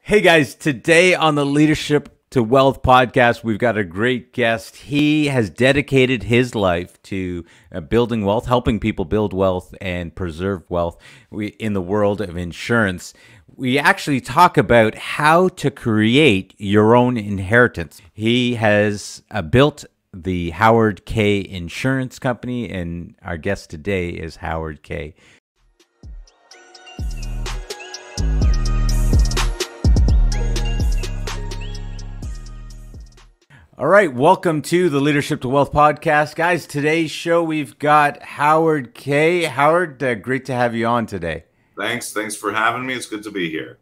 Hey guys, today on the Leadership to Wealth podcast, we've got a great guest. He has dedicated his life to building wealth, helping people build wealth and preserve wealth in the world of insurance. We actually talk about how to create your own inheritance. He has built the Howard Kaye Insurance Company, and our guest today is Howard Kaye. All right, welcome to the Leadership to Wealth podcast. Guys, today's show, we've got Howard Kaye. Howard, great to have you on today. Thanks for having me. It's good to be here.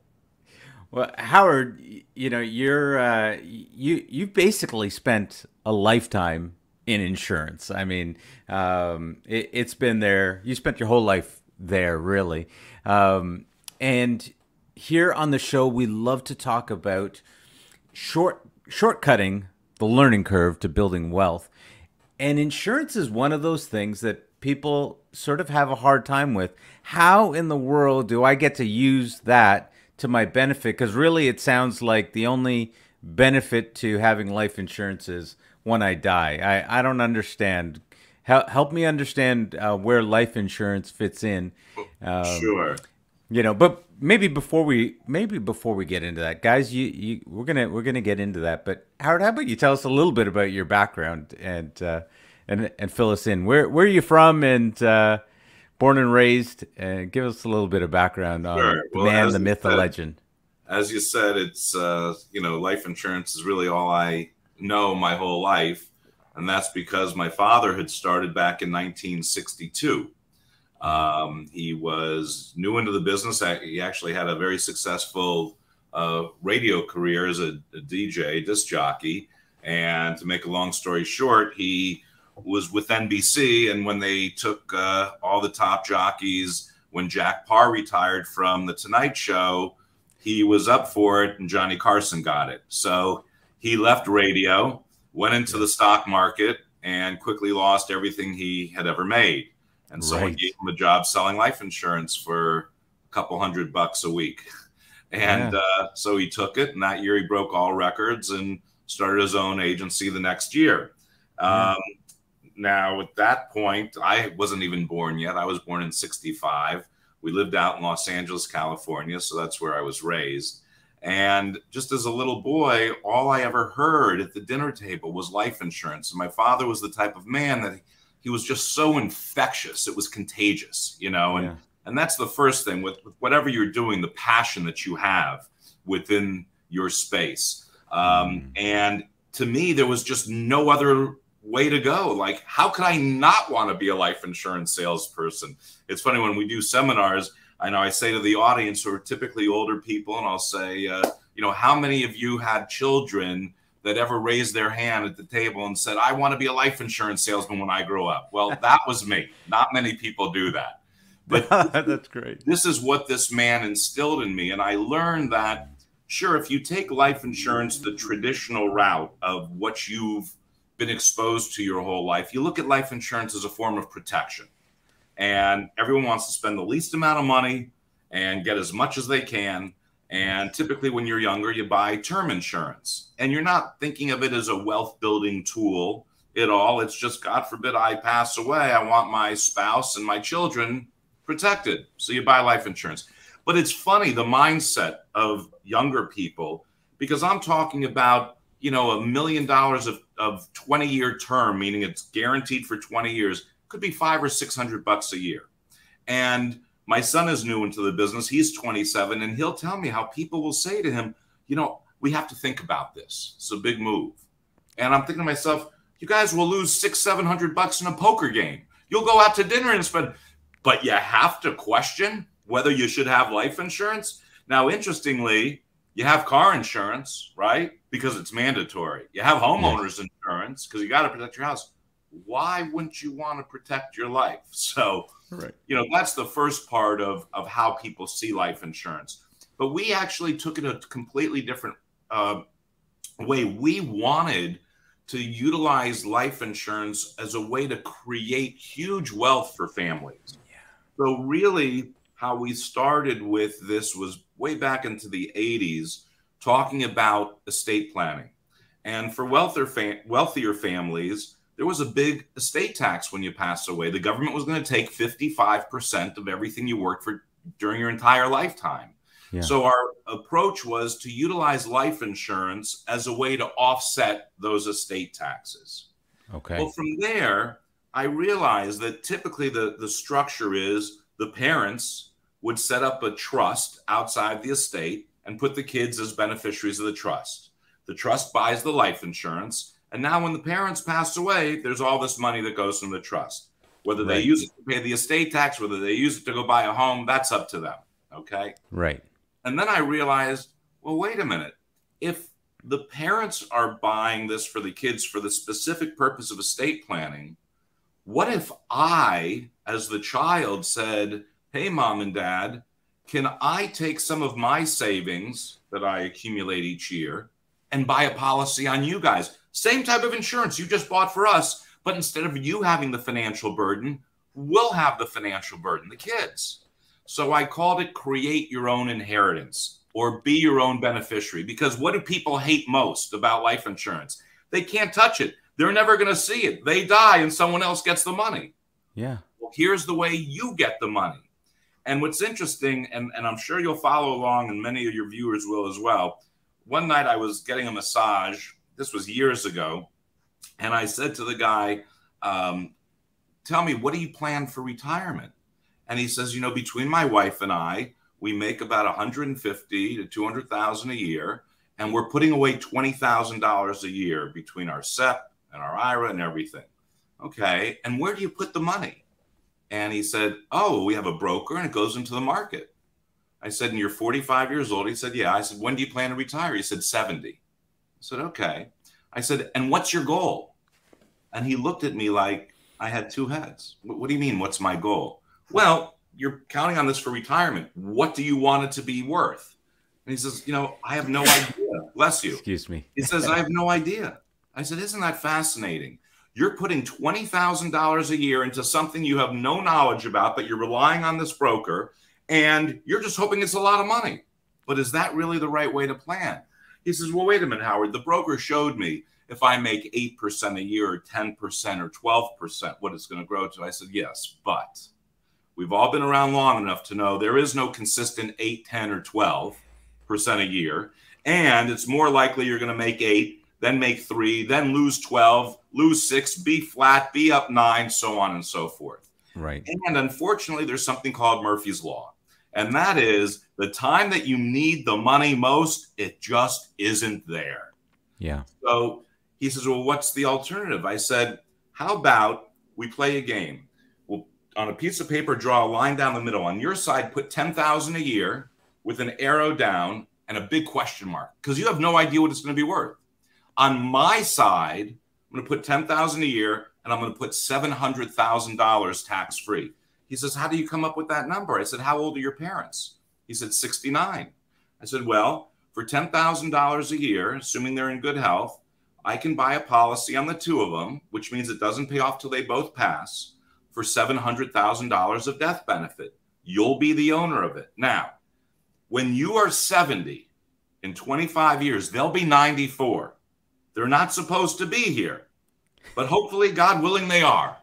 Well, Howard, you know, you've basically spent a lifetime in insurance. I mean, it's been there. You spent your whole life there, really. And here on the show, we love to talk about shortcutting the learning curve to building wealth. And insurance is one of those things that people sort of have a hard time with. How in the world do I get to use that to my benefit? Because really it sounds like the only benefit to having life insurance is when I die. I don't understand. Help me understand where life insurance fits in. Sure. You know, but maybe before we get into that, guys, we're gonna get into that. But Howard, how about you tell us a little bit about your background and fill us in. Where are you from, and born and raised, and give us a little bit of background on the man, the myth, the legend. As you said, it's life insurance is really all I know my whole life, and that's because my father had started back in 1962. He was new into the business. He actually had a very successful radio career as a DJ, disc jockey. And to make a long story short, he was with NBC. And when they took all the top jockeys, when Jack Parr retired from The Tonight Show, he was up for it and Johnny Carson got it. So he left radio, went into the stock market, and quickly lost everything he had ever made. And someone gave him a job selling life insurance for a couple $100 a week. And so he took it. And that year he broke all records and started his own agency the next year. Now, at that point, I wasn't even born yet. I was born in '65. We lived out in Los Angeles, California. So that's where I was raised. And just as a little boy, all I ever heard at the dinner table was life insurance. And my father was the type of man that he was just so infectious. It was contagious, you know, and that's the first thing with whatever you're doing, the passion that you have within your space. And to me, there was just no other way to go. Like, how could I not want to be a life insurance salesperson? It's funny when we do seminars, I know I say to the audience who are typically older people, and I'll say, how many of you had children that ever raised their hand at the table and said, I want to be a life insurance salesman when I grow up? Well, that was me. Not many people do that. But that's great. This is what this man instilled in me. And I learned that, sure, if you take life insurance the traditional route of what you've been exposed to your whole life, you look at life insurance as a form of protection. And everyone wants to spend the least amount of money and get as much as they can. And typically when you're younger, you buy term insurance, and you're not thinking of it as a wealth building tool at all. It's just, God forbid I pass away, I want my spouse and my children protected. So you buy life insurance. But it's funny, the mindset of younger people, because I'm talking about, $1 million of 20-year term, meaning it's guaranteed for 20 years, could be $500 or $600 a year. And my son is new into the business. He's 27, and he'll tell me how people will say to him, we have to think about this. It's a big move. And I'm thinking to myself, you guys will lose $600-700 in a poker game. You'll go out to dinner and spend, but you have to question whether you should have life insurance. Now, interestingly, you have car insurance, right? Because it's mandatory. You have homeowners insurance because you got to protect your house. Why wouldn't you want to protect your life? So, that's the first part of how people see life insurance. But we actually took it a completely different way. We wanted to utilize life insurance as a way to create huge wealth for families. So really how we started with this was way back into the 80s talking about estate planning. And for wealthier families, there was a big estate tax when you pass away. The government was going to take 55% of everything you worked for during your entire lifetime. Yeah. So our approach was to utilize life insurance as a way to offset those estate taxes. Okay. Well, from there, I realized that typically the structure is the parents would set up a trust outside the estate and put the kids as beneficiaries of the trust. The trust buys the life insurance. And now when the parents pass away, there's all this money that goes from the trust. Whether they use it to pay the estate tax, whether they use it to go buy a home, that's up to them. Okay. Right. And then I realized, well, wait a minute. If the parents are buying this for the kids for the specific purpose of estate planning, what if I, as the child, said, hey, mom and dad, can I take some of my savings that I accumulate each year and buy a policy on you guys? Same type of insurance you just bought for us, but instead of you having the financial burden, we'll have the financial burden, the kids. So I called it create your own inheritance or be your own beneficiary, because what do people hate most about life insurance? They can't touch it. They're never going to see it. They die and someone else gets the money. Yeah. Well, here's the way you get the money. And what's interesting, and I'm sure you'll follow along and many of your viewers will as well. One night I was getting a massage. This was years ago. And I said to the guy, tell me, what do you plan for retirement? And he says, you know, between my wife and I, we make about $150,000 to $200,000 a year. And we're putting away $20,000 a year between our SEP and our IRA and everything. Okay. And where do you put the money? And he said, oh, we have a broker and it goes into the market. I said, and you're 45 years old? He said, yeah. I said, when do you plan to retire? He said, 70. I said, okay. I said, and what's your goal? And he looked at me like I had two heads. What do you mean, what's my goal? Well, you're counting on this for retirement. What do you want it to be worth? And he says, you know, I have no idea. Bless you. Excuse me. He says, I have no idea. I said, isn't that fascinating? You're putting $20,000 a year into something you have no knowledge about, but you're relying on this broker, and you're just hoping it's a lot of money. But is that really the right way to plan? He says, well, wait a minute, Howard. The broker showed me if I make 8% a year or 10% or 12%, what it's going to grow to. I said, yes, but we've all been around long enough to know there is no consistent 8, 10, or 12% a year. And it's more likely you're going to make 8, then make 3, then lose 12, lose 6, be flat, be up 9, so on and so forth. Right. And unfortunately, there's something called Murphy's Law. And that is the time that you need the money most, it just isn't there. Yeah. So he says, well, what's the alternative? I said, how about we play a game? We'll, on a piece of paper, draw a line down the middle. On your side, put $10,000 a year with an arrow down and a big question mark, because you have no idea what it's going to be worth. On my side, I'm going to put $10,000 a year, and I'm going to put $700,000 tax-free. He says, how do you come up with that number? I said, how old are your parents? He said, 69. I said, well, for $10,000 a year, assuming they're in good health, I can buy a policy on the two of them, which means it doesn't pay off till they both pass, for $700,000 of death benefit. You'll be the owner of it. Now, when you are 70 in 25 years, they'll be 94. They're not supposed to be here, but hopefully, God willing, they are.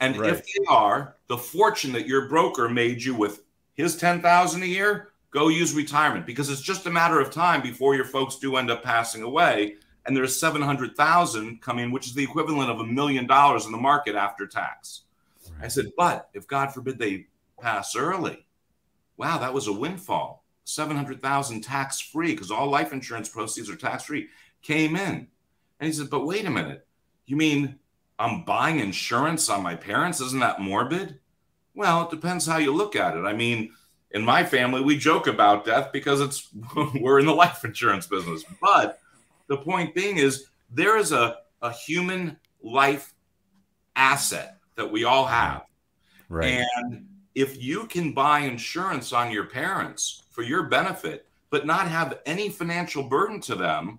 And if they are, the fortune that your broker made you with his $10,000 a year, go use retirement, because it's just a matter of time before your folks do end up passing away. And there's $700,000 coming, which is the equivalent of $1 million in the market after tax. Right. I said, but if God forbid they pass early, wow, that was a windfall. $700,000 tax-free, because all life insurance proceeds are tax-free, came in. And he said, but wait a minute, you mean I'm buying insurance on my parents? Isn't that morbid? Well, it depends how you look at it. I mean, in my family, we joke about death because we're in the life insurance business. But the point being is there is a human life asset that we all have. Right. And if you can buy insurance on your parents for your benefit, but not have any financial burden to them,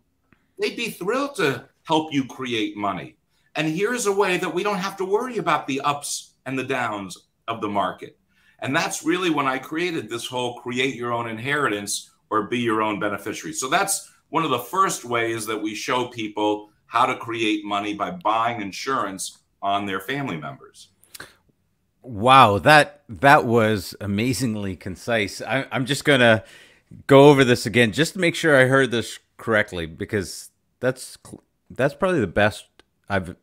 they'd be thrilled to help you create money. And here's a way that we don't have to worry about the ups and the downs of the market. And that's really when I created this whole create your own inheritance or be your own beneficiary. So that's one of the first ways that we show people how to create money by buying insurance on their family members. Wow, that was amazingly concise. I'm just gonna go over this again just to make sure I heard this correctly, because that's probably the best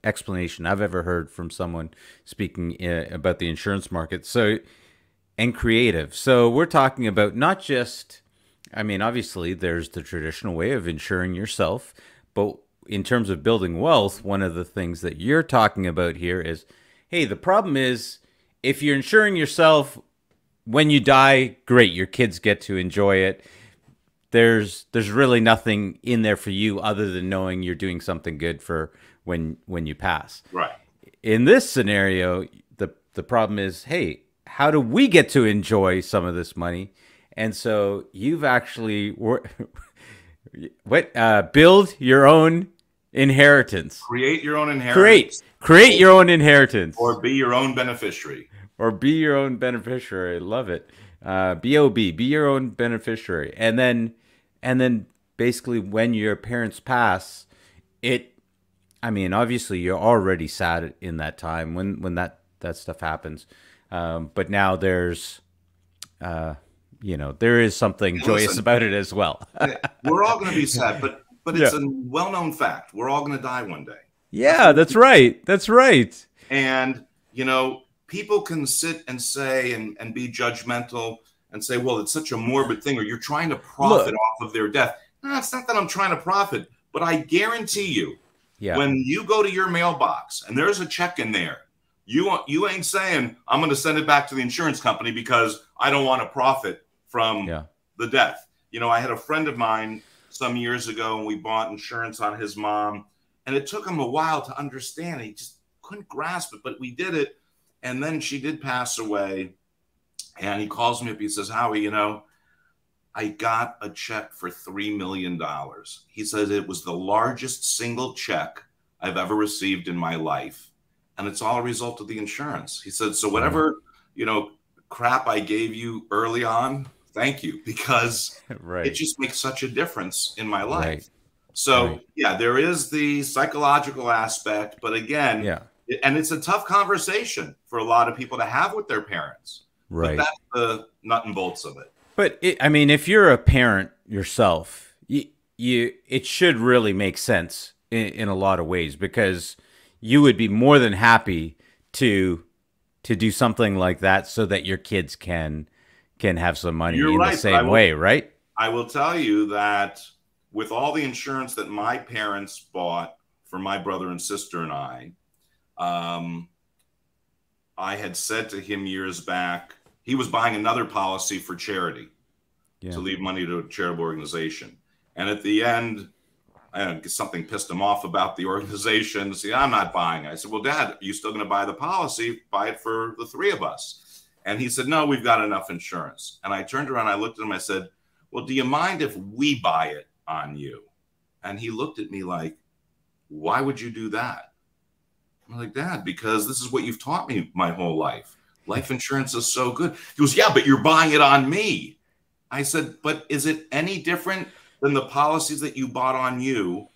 explanation I've ever heard from someone speaking about the insurance market. So, and creative. So we're talking about not just, I mean, obviously there's the traditional way of insuring yourself, but in terms of building wealth, one of the things that you're talking about here is, hey, the problem is if you're insuring yourself, when you die, great, your kids get to enjoy it. There's really nothing in there for you other than knowing you're doing something good for when you pass. Right. In this scenario, the problem is, hey, how do we get to enjoy some of this money? And so you've actually build your own inheritance. Create your own inheritance. Create your own inheritance. Or be your own beneficiary. Or be your own beneficiary. I love it. B.O.B. Be your own beneficiary. And then basically when your parents pass, I mean, obviously you're already sad in that time when that stuff happens. But now there's, there is something joyous about it as well. We're all going to be sad, but it's a well-known fact. We're all going to die one day. Yeah, that's right. That's right. And, people can sit and say and be judgmental and say, well, it's such a morbid thing, or you're trying to profit off of their death. No, it's not that I'm trying to profit, but I guarantee you, when you go to your mailbox and there's a check in there, you ain't saying, I'm going to send it back to the insurance company because I don't want to profit from the death. I had a friend of mine some years ago, and we bought insurance on his mom, and it took him a while to understand. He just couldn't grasp it, but we did it. And then she did pass away, and he calls me up. He says, Howie, I got a check for $3 million. He says it was the largest single check I've ever received in my life. And it's all a result of the insurance. He said, so whatever, crap I gave you early on, thank you, because it just makes such a difference in my life. Right. So, there is the psychological aspect, but again, and it's a tough conversation for a lot of people to have with their parents. Right. But that's the nut and bolts of it. But if you're a parent yourself, it should really make sense in a lot of ways, because you would be more than happy to do something like that so that your kids can have some money the same way, right? I will tell you that with all the insurance that my parents bought for my brother and sister and I had said to him years back, he was buying another policy for charity to leave money to a charitable organization. And at the end, something pissed him off about the organization. See, I'm not buying it. I said, well, Dad, are you still going to buy the policy? Buy it for the three of us. And he said, no, we've got enough insurance. And I turned around, I looked at him, I said, well, do you mind if we buy it on you? And he looked at me like, why would you do that? I'm like, Dad, because this is what you've taught me my whole life. Life insurance is so good. He goes, yeah, but you're buying it on me. I said, but is it any different than the policies that you bought on you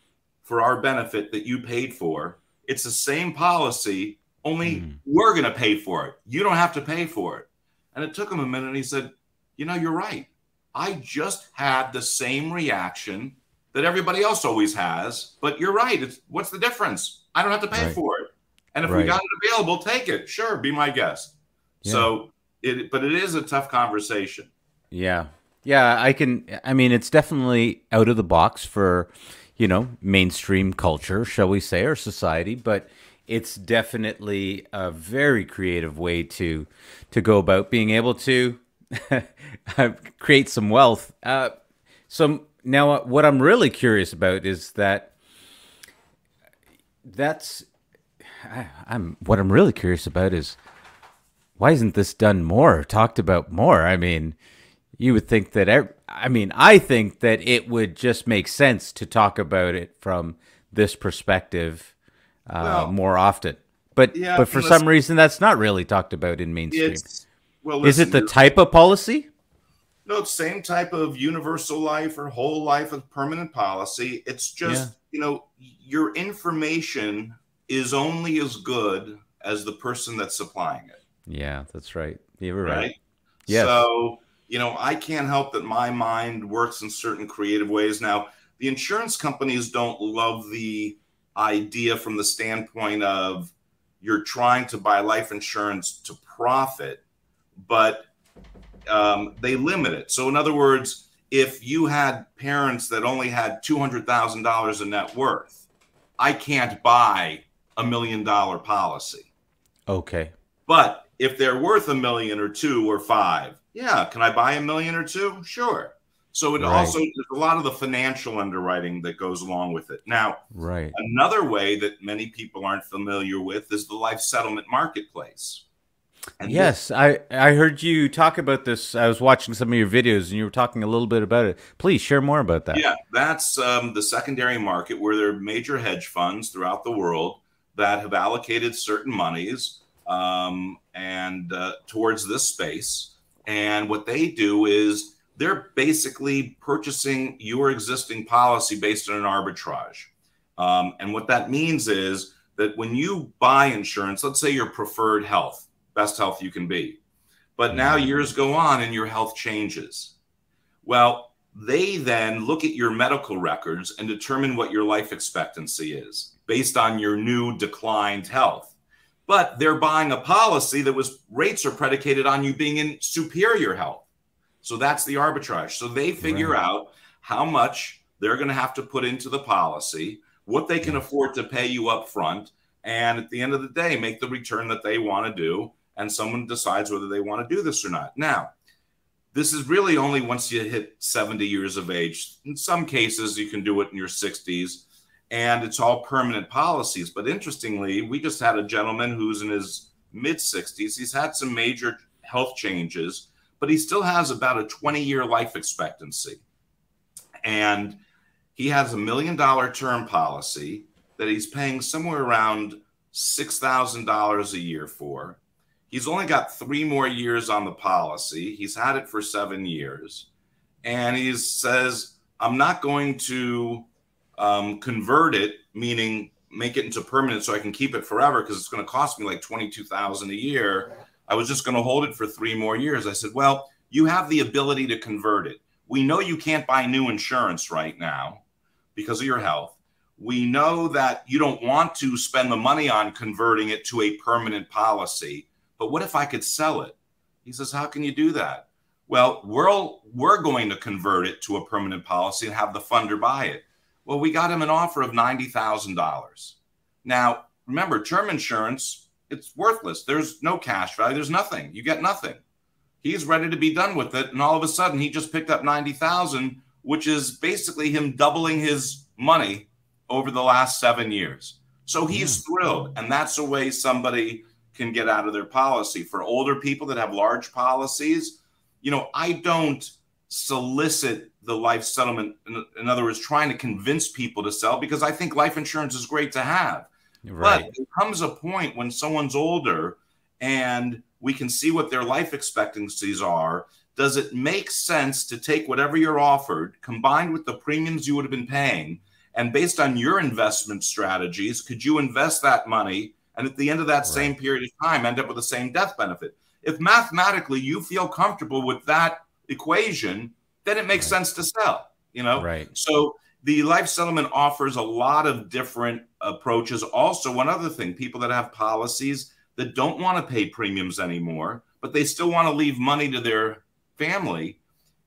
for our benefit that you paid for? It's the same policy, only we're going to pay for it. You don't have to pay for it. And it took him a minute, and he said, you're right. I just had the same reaction that everybody else always has, but you're right. What's the difference? I don't have to pay for it. And if we got it available, take it. Sure, be my guest. Yeah. So, but it is a tough conversation. Yeah. Yeah, it's definitely out of the box for, mainstream culture, shall we say, or society, but it's definitely a very creative way to go about being able to create some wealth. So now what I'm really curious about is what I'm really curious about is, why isn't this done more, talked about more? I mean, you would think that, I think that it would just make sense to talk about it from this perspective more often. But for some reason, that's not really talked about in mainstream. Is it the type of policy? No, same type of universal life or whole life of permanent policy. It's Yeah. just, your information is only as good as the person that's supplying it, Yeah, that's right. You were right. right? Yes. So, I can't help that my mind works in certain creative ways. Now, the insurance companies don't love the idea from the standpoint of you're trying to buy life insurance to profit, but they limit it. So, in other words, if you had parents that only had $200,000 in net worth, I can't buy $1 million policy. Okay. But if they're worth $1 million or two or five, yeah, can I buy $1 million or two? Sure. So it Right. also, there's a lot of the financial underwriting that goes along with it. Now, Right. another way that many people aren't familiar with is the life settlement marketplace. And Yes, I heard you talk about this. I was watching some of your videos, and you were talking a little bit about it. Please share more about that. yeah, that's the secondary market where there are major hedge funds throughout the world that have allocated certain monies and towards this space. And what they do is they're basically purchasing your existing policy based on an arbitrage. And what that means is that when you buy insurance, let's say your preferred health, best health you can be, but now years go on and your health changes. Well, they then look at your medical records and determine what your life expectancy is based on your new declined health. But they're buying a policy that was rates are predicated on you being in superior health. So that's the arbitrage. So they figure out how much they're going to have to put into the policy, what they can afford to pay you up front, and at the end of the day, make the return that they want to do. And someone decides whether they want to do this or not. Now, this is really only once you hit 70 years of age. In some cases, you can do it in your 60s, and it's all permanent policies. But interestingly, we just had a gentleman who's in his mid 60s. He's had some major health changes, but he still has about a 20-year life expectancy. And he has $1 million term policy that he's paying somewhere around $6,000 a year for. He's only got 3 more years on the policy. He's had it for 7 years. And he says, I'm not going to convert it, meaning make it into permanent so I can keep it forever because it's going to cost me like $22,000 a year. I was just going to hold it for 3 more years. I said, well, you have the ability to convert it. We know you can't buy new insurance right now because of your health. We know that you don't want to spend the money on converting it to a permanent policy. But what if I could sell it? He says, how can you do that? Well, we're going to convert it to a permanent policy and have the funder buy it. Well, we got him an offer of $90,000. Now, remember, term insurance, it's worthless. There's no cash value. There's nothing. You get nothing. He's ready to be done with it. And all of a sudden, he just picked up $90,000, which is basically him doubling his money over the last 7 years. So he's thrilled. And that's the way somebody can get out of their policy. For older people that have large policies, I don't solicit the life settlement. In other words, trying to convince people to sell, because I think life insurance is great to have. Right. But there comes a point when someone's older and we can see what their life expectancies are. Does it make sense to take whatever you're offered, combined with the premiums you would have been paying, and based on your investment strategies, could you invest that money and at the end of that same period of time end up with the same death benefit? If mathematically you feel comfortable with that equation, then it makes sense to sell, So the life settlement offers a lot of different approaches. Also, one other thing, people that have policies that don't want to pay premiums anymore, but they still want to leave money to their family,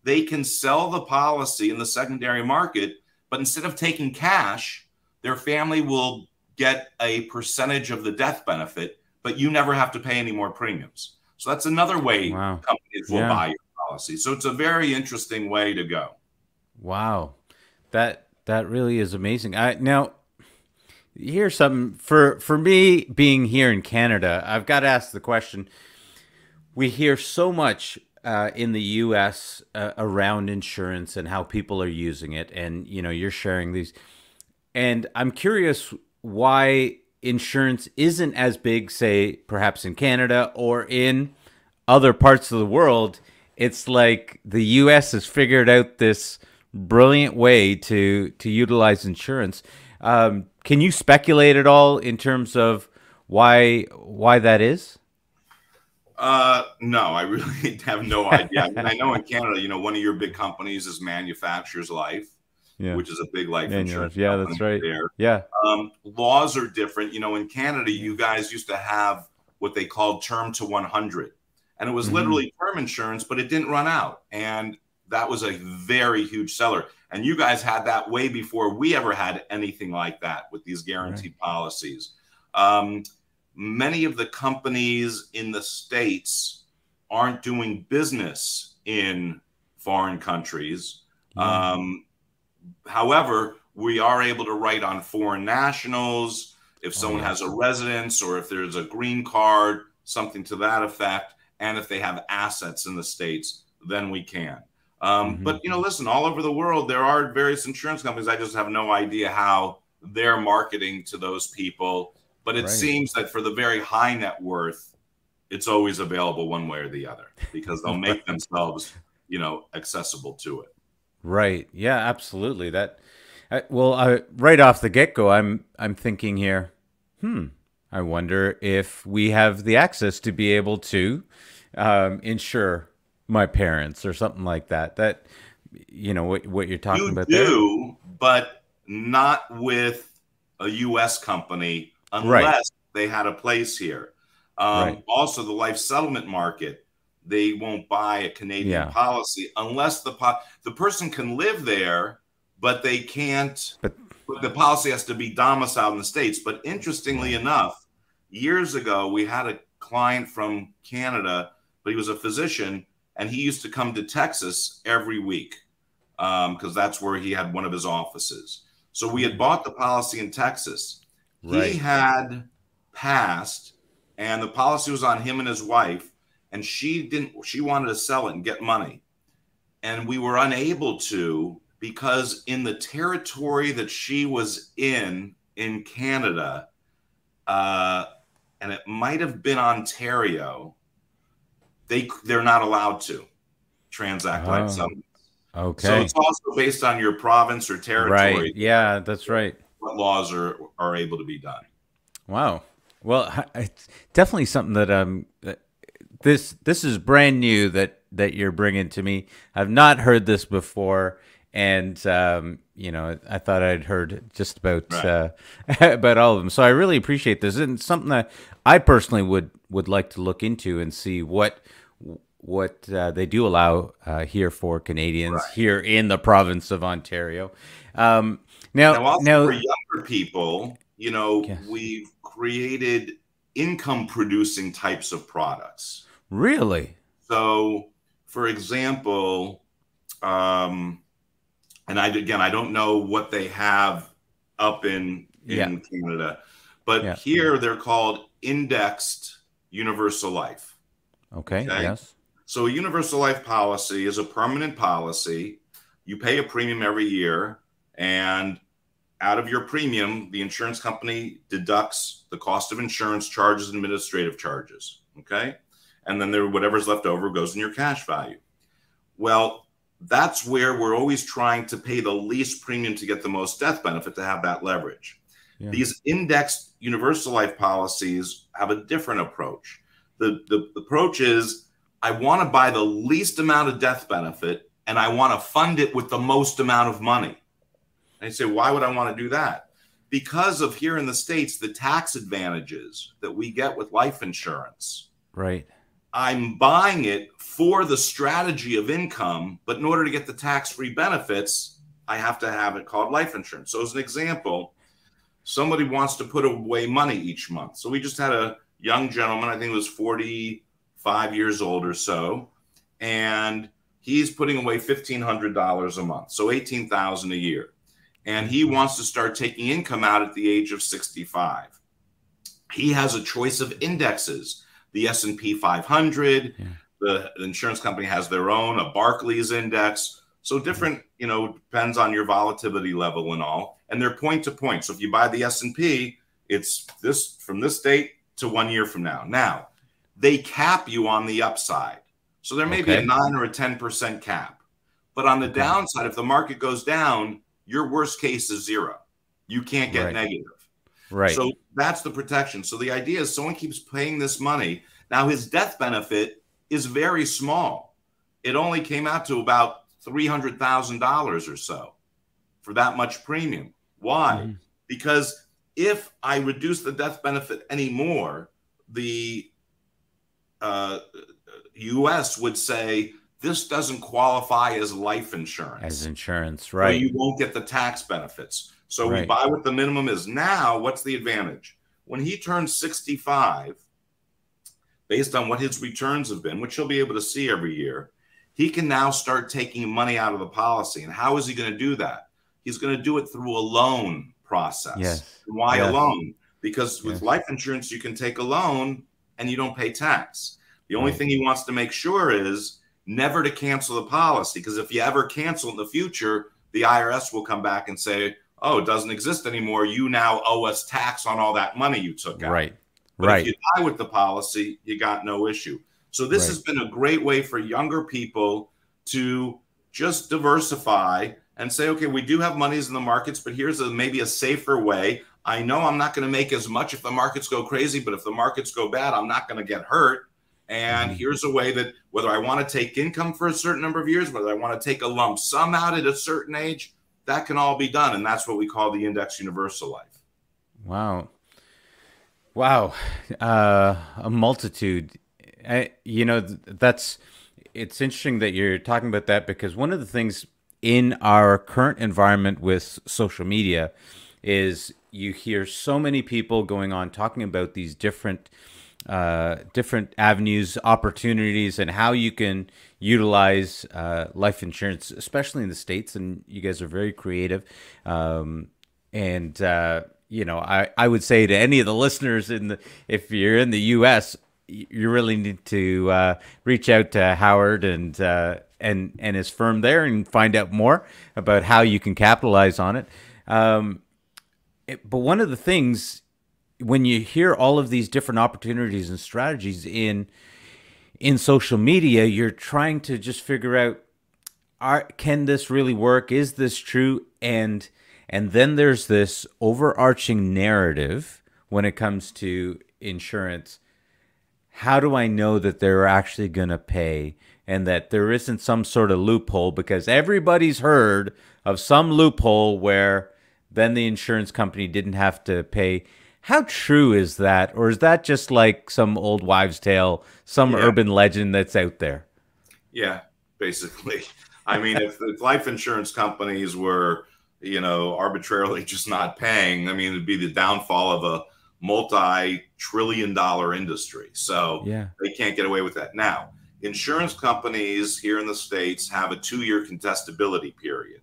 they can sell the policy in the secondary market, but instead of taking cash, their family will get a percentage of the death benefit, but you never have to pay any more premiums. So that's another way companies will buy your policy. So it's a very interesting way to go. Wow. That really is amazing. Now, here's something for me being here in Canada, I've got to ask the question. We hear so much in the US around insurance and how people are using it. And, you're sharing these. And I'm curious why insurance isn't as big, say, perhaps in Canada or in other parts of the world. it's like the U.S. has figured out this brilliant way to utilize insurance. Can you speculate at all in terms of why that is? No, I really have no idea. I mean, I know in Canada, you know, one of your big companies is Manufacturers Life, Yeah. which is a big life insurance Yeah, company that's right. there. Yeah. Laws are different. You know, in Canada, you guys used to have what they called term to 100. And it was literally term insurance, but it didn't run out. And that was a very huge seller. And you guys had that way before we ever had anything like that with these guaranteed policies. Many of the companies in the States aren't doing business in foreign countries. However, we are able to write on foreign nationals if someone has a residence or if there's a green card, something to that effect. And if they have assets in the States, then we can. But, you know, listen, all over the world, there are various insurance companies. I just have no idea how they're marketing to those people. But it seems that for the very high net worth, it's always available one way or the other because they'll make themselves, you know, accessible to it. Right. Yeah, absolutely. Right off the get-go, I'm thinking here, I wonder if we have the access to be able to insure my parents or something like that. That, you know, what you're talking about there. You do, but not with a U.S. company unless they had a place here. Also, the life settlement market, they won't buy a Canadian policy unless the person can live there, but they can't. But the policy has to be domiciled in the States. But interestingly enough, years ago, we had a client from Canada, but he was a physician, and he used to come to Texas every week because that's where he had one of his offices. So we had bought the policy in Texas. He had passed, and the policy was on him and his wife, and she wanted to sell it and get money. And we were unable to because in the territory that she was in Canada, and it might have been Ontario, they're not allowed to transact life settlements. Okay. So it's also based on your province or territory. Right. Yeah, that's right. What laws are able to be done. Wow. Well, it's definitely something that this is brand new that you're bringing to me. I've not heard this before, and you know, I thought I'd heard just about about all of them. So I really appreciate this, and it's something that I personally would like to look into and see what they do allow here for Canadians here in the province of Ontario. Now, for younger people, you know, we've created income producing types of products. Really? So, for example, and I don't know what they have up in Canada, but here they're called indexed universal life. Okay. Yes. So a universal life policy is a permanent policy. You pay a premium every year, and out of your premium, the insurance company deducts the cost of insurance charges and administrative charges. Okay. And then whatever's left over goes in your cash value. Well, that's where we're always trying to pay the least premium to get the most death benefit to have that leverage. These indexed universal life policies have a different approach. The approach is I want to buy the least amount of death benefit and I want to fund it with the most amount of money. And you say, why would I want to do that? Because of here in the States, the tax advantages that we get with life insurance. Right. I'm buying it for the strategy of income, but in order to get the tax-free benefits, I have to have it called life insurance. So as an example, somebody wants to put away money each month. So we just had a young gentleman, I think it was 45 years old or so, and he's putting away $1,500 a month, so $18,000 a year. And he wants to start taking income out at the age of 65. He has a choice of indexes. The S&P 500, the insurance company has their own, a Barclays index. So different, you know, depends on your volatility level and all. And they're point to point. So if you buy the S&P, it's this from this date to 1 year from now. Now, they cap you on the upside. So there may be a Okay. 9 or a 10% cap. But on the Okay. downside, if the market goes down, your worst case is zero. You can't get Right. negative. Right. So that's the protection. So the idea is someone keeps paying this money. Now his death benefit is very small. It only came out to about $300,000 or so for that much premium. Why? Mhm. Because if I reduce the death benefit anymore, the U.S. would say this doesn't qualify as life insurance. As insurance, So right. you won't get the tax benefits. So we Right. buy what the minimum is now. What's the advantage? When he turns 65, based on what his returns have been, which he'll be able to see every year, he can now start taking money out of the policy. And how is he going to do that? He's going to do it through a loan process. Yes. Why a Yes. loan? Because with Yes. life insurance, you can take a loan and you don't pay tax. The only Right. thing he wants to make sure is never to cancel the policy. Because if you ever cancel in the future, the IRS will come back and say, oh, it doesn't exist anymore. You now owe us tax on all that money you took out. Right. But Right. if you die with the policy, you got no issue. So this Right. has been a great way for younger people to just diversify and say, okay, we do have monies in the markets, but here's maybe a safer way. I know I'm not going to make as much if the markets go crazy, but if the markets go bad, I'm not going to get hurt. And Mhm. here's a way that whether I want to take income for a certain number of years, whether I want to take a lump sum out at a certain age, that can all be done. And that's what we call the index universal life. Wow. Wow. A multitude. It's interesting that you're talking about that, because one of the things in our current environment with social media is you hear so many people going on talking about these different avenues, opportunities, and how you can utilize life insurance, especially in the States. And you guys are very creative. I would say to any of the listeners if you're in the U.S., you really need to reach out to Howard and his firm there and find out more about how you can capitalize on it. But one of the things, when you hear all of these different opportunities and strategies in social media, you're trying to just figure out, can this really work? Is this true? And then there's this overarching narrative when it comes to insurance. How do I know that they're actually going to pay and that there isn't some sort of loophole? Because everybody's heard of some loophole where then the insurance company didn't have to pay. How true is that? Or is that just like some old wives' tale, some urban legend that's out there? Yeah, basically. I mean, if life insurance companies were, arbitrarily just not paying, I mean, it'd be the downfall of a multi-trillion-dollar industry. So Yeah. they can't get away with that. Now, insurance companies here in the States have a 2-year contestability period.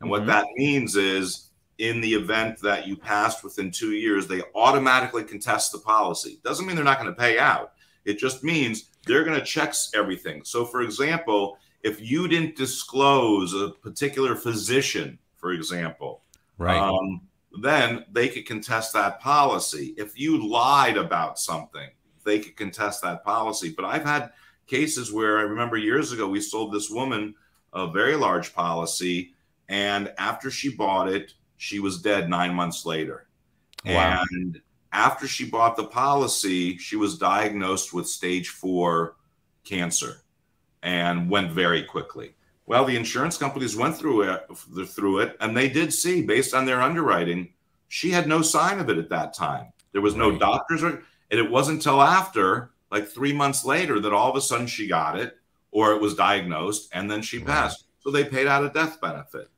And what that means is, in the event that you passed within 2 years, they automatically contest the policy. Doesn't mean they're not going to pay out. It just means they're going to check everything. So, for example, if you didn't disclose a particular physician, for example, Right. then they could contest that policy. If you lied about something, they could contest that policy. But I've had cases where I remember years ago, we sold this woman a very large policy, and after she bought it, she was dead 9 months later. Wow. And after she bought the policy, she was diagnosed with stage 4 cancer and went very quickly. Well, the insurance companies went through it, and they did see, based on their underwriting, she had no sign of it at that time. There was no doctors, and it wasn't until after, like 3 months later, that all of a sudden she got it, or it was diagnosed, and then she passed. So they paid out a death benefit.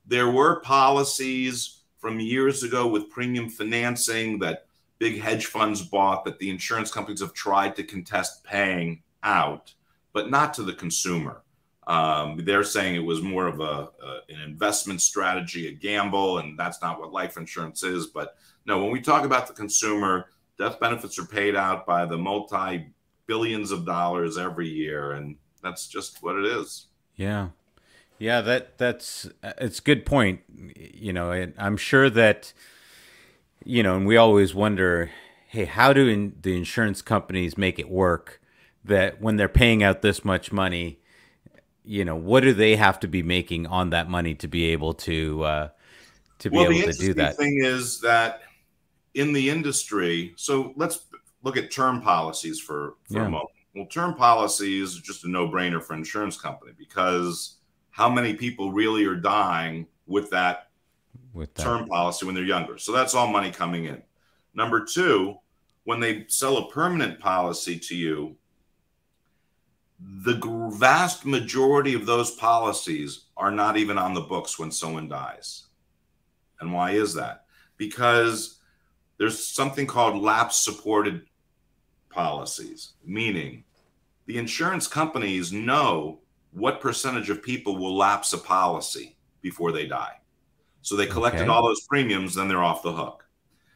There were policies from years ago with premium financing that big hedge funds bought that the insurance companies have tried to contest paying out, but not to the consumer. They're saying it was more of an investment strategy, a gamble, and that's not what life insurance is. But no, when we talk about the consumer, death benefits are paid out by the multi-billions of dollars every year, and that's just what it is. Yeah. Yeah, it's a good point. And I'm sure that, and we always wonder, hey, how do the insurance companies make it work that when they're paying out this much money, you know, what do they have to be making on that money to be able to do that? Well, the interesting thing is that in the industry, so let's look at term policies for a moment. Well, term policies is just a no-brainer for an insurance company, because how many people really are dying with that term policy when they're younger? So that's all money coming in. Number two, when they sell a permanent policy to you, the vast majority of those policies are not even on the books when someone dies. And why is that? Because there's something called lapse supported policies, meaning the insurance companies know what percentage of people will lapse a policy before they die. So they collected all those premiums, then they're off the hook.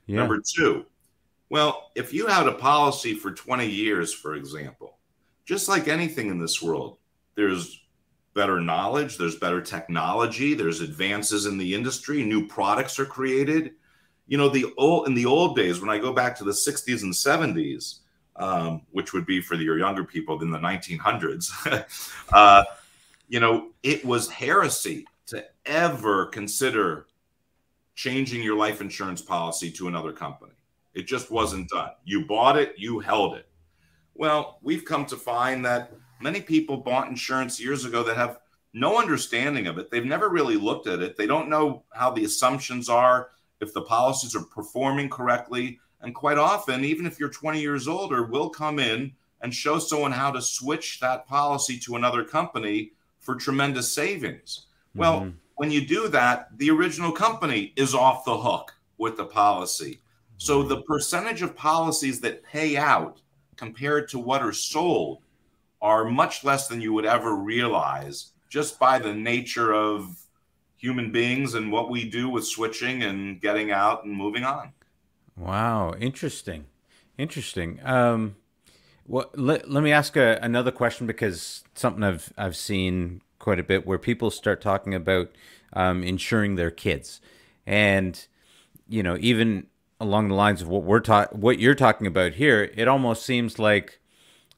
Number two, well, if you had a policy for 20 years, for example, just like anything in this world, there's better knowledge, there's better technology, there's advances in the industry, new products are created. You know, in the old days, when I go back to the 60s and 70s, which would be for your younger people in the 1900s, you know, it was heresy to ever consider changing your life insurance policy to another company. It just wasn't done. You bought it, you held it. Well, we've come to find that many people bought insurance years ago that have no understanding of it. They've never really looked at it. They don't know how the assumptions are, if the policies are performing correctly. And quite often, even if you're 20 years older, we'll come in and show someone how to switch that policy to another company for tremendous savings. Well, when you do that, the original company is off the hook with the policy. So the percentage of policies that pay out compared to what are sold are much less than you would ever realize, just by the nature of human beings and what we do with switching and getting out and moving on. Wow, interesting, interesting. Well, let me ask another question, because something I've seen quite a bit where people start talking about insuring their kids, and you know, even along the lines of what you're talking about here, it almost seems like,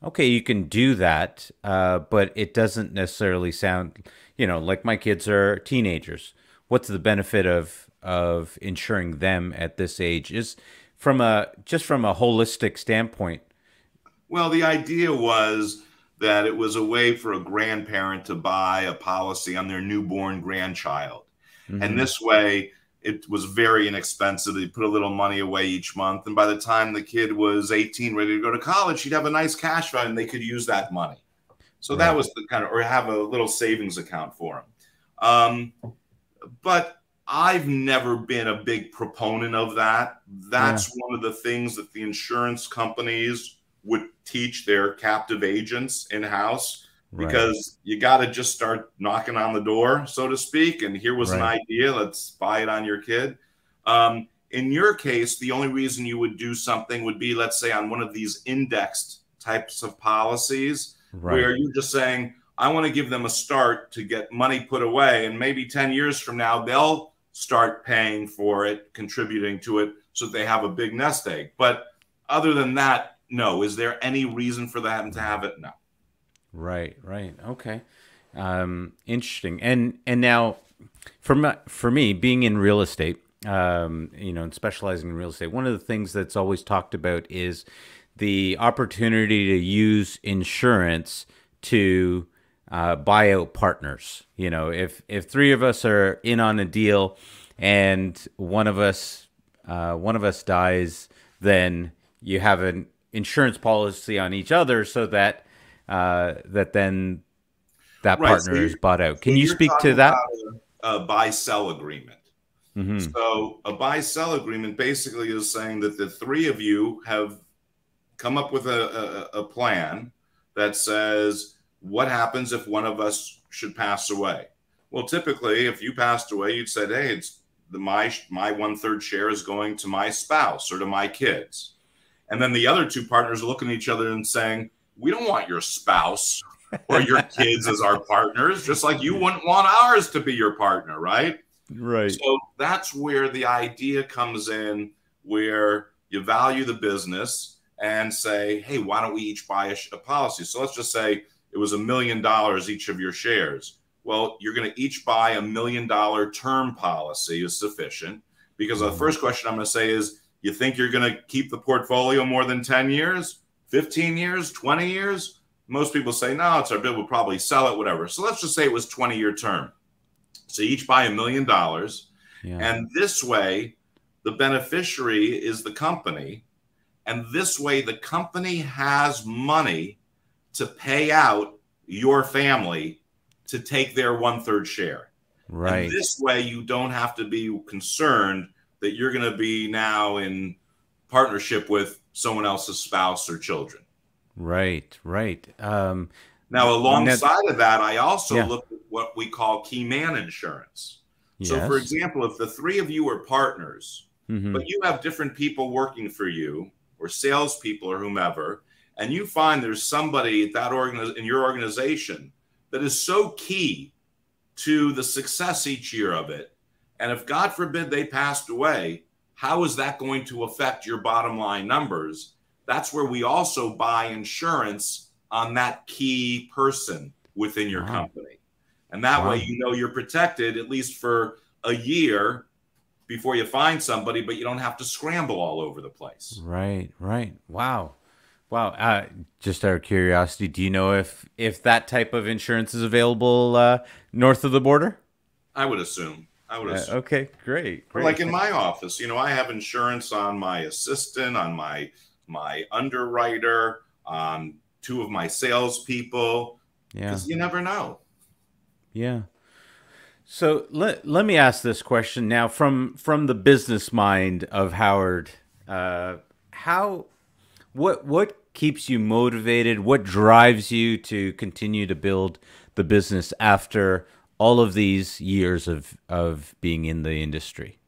okay, you can do that, but it doesn't necessarily sound, you know, like my kids are teenagers. What's the benefit of insuring them at this age? Is just from a holistic standpoint. Well, the idea was that it was a way for a grandparent to buy a policy on their newborn grandchild. And this way, it was very inexpensive. They put a little money away each month. And by the time the kid was 18, ready to go to college, he'd have a nice cash fund and they could use that money. So that was the kind of, or have a little savings account for him. But I've never been a big proponent of that. That's one of the things that the insurance companies would teach their captive agents in-house, because you got to just start knocking on the door, so to speak. And here was an idea. Let's buy it on your kid. In your case, the only reason you would do something would be, let's say, on one of these indexed types of policies, where you're just saying, I want to give them a start to get money put away. And maybe 10 years from now, they'll start paying for it, contributing to it, so that they have a big nest egg. But other than that, no. Is there any reason for them to have it? No. Right. Okay. Interesting. And now for me, being in real estate, you know, and specializing in real estate, one of the things that's always talked about is the opportunity to use insurance to buy out partners. You know, if three of us are in on a deal and one of us dies, then you have an insurance policy on each other, so that then that partner is bought out. Can you speak to that? A buy-sell agreement. So a buy-sell agreement basically is saying that the three of you have come up with a plan that says, what happens if one of us should pass away? Well, typically, if you passed away, you'd say, hey, it's my 1/3 share is going to my spouse or to my kids. And then the other two partners are looking at each other and saying, we don't want your spouse or your kids as our partners, just like you wouldn't want ours to be your partner, right? Right. So that's where the idea comes in, where you value the business and say, hey, why don't we each buy a policy? So let's just say it was $1 million each of your shares. Well, you're going to each buy $1 million term policy is sufficient, because the first question I'm going to say is, you think you're going to keep the portfolio more than 10 years, 15 years, 20 years? Most people say, no, it's our bill, we'll probably sell it, whatever. So let's just say it was 20-year term. So you each buy $1 million. And this way, the beneficiary is the company. And this way, the company has money to pay out your family to take their 1/3 share. Right. And this way, you don't have to be concerned that you're going to be now in partnership with someone else's spouse or children. Right. Now, alongside of that, I also look at what we call key man insurance. So, for example, if the three of you are partners, but you have different people working for you, or salespeople or whomever, and you find there's somebody at that in your organization that is so key to the success each year of it, and if God forbid they passed away, how is that going to affect your bottom line numbers? That's where we also buy insurance on that key person within your company. And that way, you know, you're protected at least for a year before you find somebody, but you don't have to scramble all over the place. Right. Wow. Just out of curiosity, do you know if that type of insurance is available north of the border? I would assume. Okay, great. Like in my office, you know, I have insurance on my assistant, on my underwriter, on 2 of my salespeople. Because you never know. Yeah. So let me ask this question now from the business mind of Howard. What keeps you motivated? What drives you to continue to build the business after all of these years of being in the industry?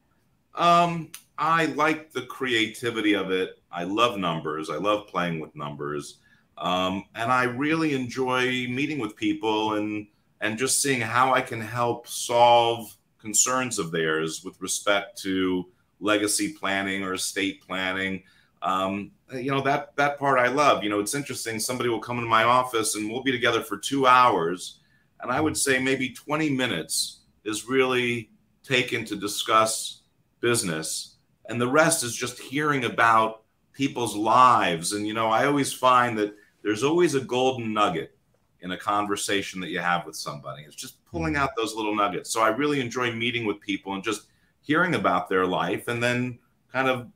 I like the creativity of it. I love numbers. I love playing with numbers. And I really enjoy meeting with people and just seeing how I can help solve concerns of theirs with respect to legacy planning or estate planning. You know, that part I love. You know, it's interesting. Somebody will come into my office and we'll be together for 2 hours. And I would say maybe 20 minutes is really taken to discuss business. And the rest is just hearing about people's lives. And, you know, I always find that there's always a golden nugget in a conversation that you have with somebody. It's just pulling out those little nuggets. So I really enjoy meeting with people and just hearing about their life and then kind of